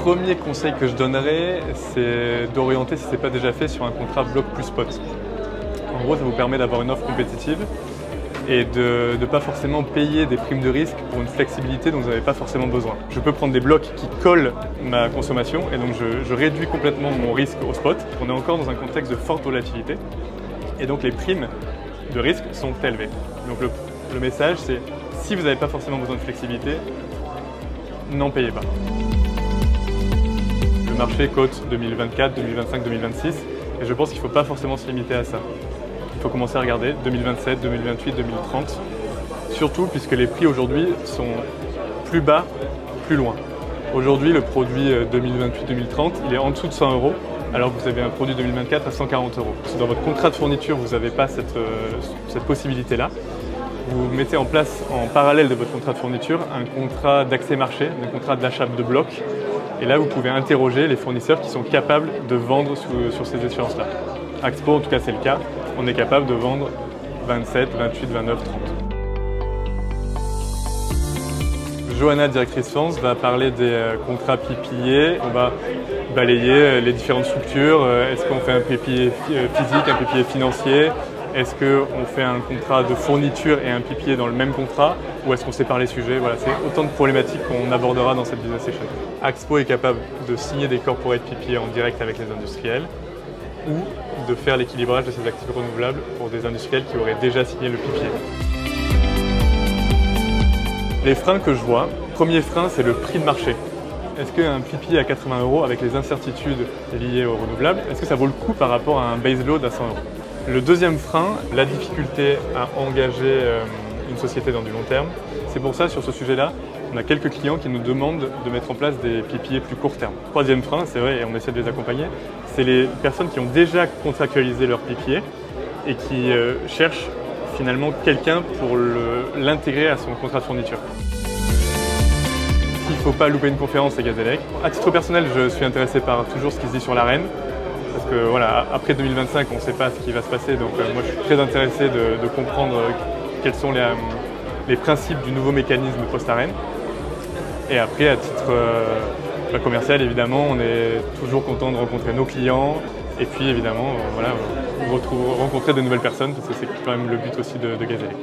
premier conseil que je donnerais, c'est d'orienter, si ce n'est pas déjà fait, sur un contrat bloc plus spot. En gros, ça vous permet d'avoir une offre compétitive et de ne pas forcément payer des primes de risque pour une flexibilité dont vous n'avez pas forcément besoin. Je peux prendre des blocs qui collent ma consommation et donc je réduis complètement mon risque au spot. On est encore dans un contexte de forte volatilité et donc les primes de risque sont élevées. Donc le message, c'est si vous n'avez pas forcément besoin de flexibilité, n'en payez pas. Le marché cote 2024, 2025, 2026 et je pense qu'il ne faut pas forcément se limiter à ça. Il faut commencer à regarder 2027, 2028, 2030, surtout puisque les prix aujourd'hui sont plus bas, plus loin. Aujourd'hui, le produit 2028-2030, il est en dessous de 100 €, alors que vous avez un produit 2024 à 140 €. Si dans votre contrat de fourniture, vous n'avez pas cette possibilité-là, vous mettez en place en parallèle de votre contrat de fourniture un contrat d'accès marché, un contrat d'achat de bloc. Et là, vous pouvez interroger les fournisseurs qui sont capables de vendre sur ces échéances-là. Axpo, en tout cas, c'est le cas. On est capable de vendre 27, 28, 29, 30. Johanna, directrice France, va parler des contrats PPA. On va balayer les différentes structures. Est-ce qu'on fait un PPA physique, un PPA financier? Est-ce qu'on fait un contrat de fourniture et un PPA dans le même contrat? Ou est-ce qu'on sépare les sujets? Voilà, c'est autant de problématiques qu'on abordera dans cette business session. Axpo est capable de signer des corporate PPA en direct avec les industriels ou de faire l'équilibrage de ces actifs renouvelables pour des industriels qui auraient déjà signé le PPA. Les freins que je vois, premier frein, c'est le prix de marché. Est-ce qu'un PPA à 80 € avec les incertitudes liées aux renouvelables, est-ce que ça vaut le coup par rapport à un base load à 100 €? Le deuxième frein, la difficulté à engager une société dans du long terme. C'est pour ça, sur ce sujet-là, on a quelques clients qui nous demandent de mettre en place des PPA plus court terme. Troisième frein, c'est vrai, et on essaie de les accompagner, c'est les personnes qui ont déjà contractualisé leur PPA et qui cherchent finalement quelqu'un pour l'intégrer à son contrat de fourniture. S'il ne faut pas louper une conférence, c'est Gazélec. À titre personnel, je suis intéressé par toujours ce qui se dit sur l'ARENH. Parce que voilà, après 2025, on ne sait pas ce qui va se passer, donc moi je suis très intéressé de comprendre quels sont les principes du nouveau mécanisme post-ARENH. Et après, à titre commercial, évidemment, on est toujours content de rencontrer nos clients et puis évidemment, voilà, rencontrer de nouvelles personnes parce que c'est quand même le but aussi de Gazélec.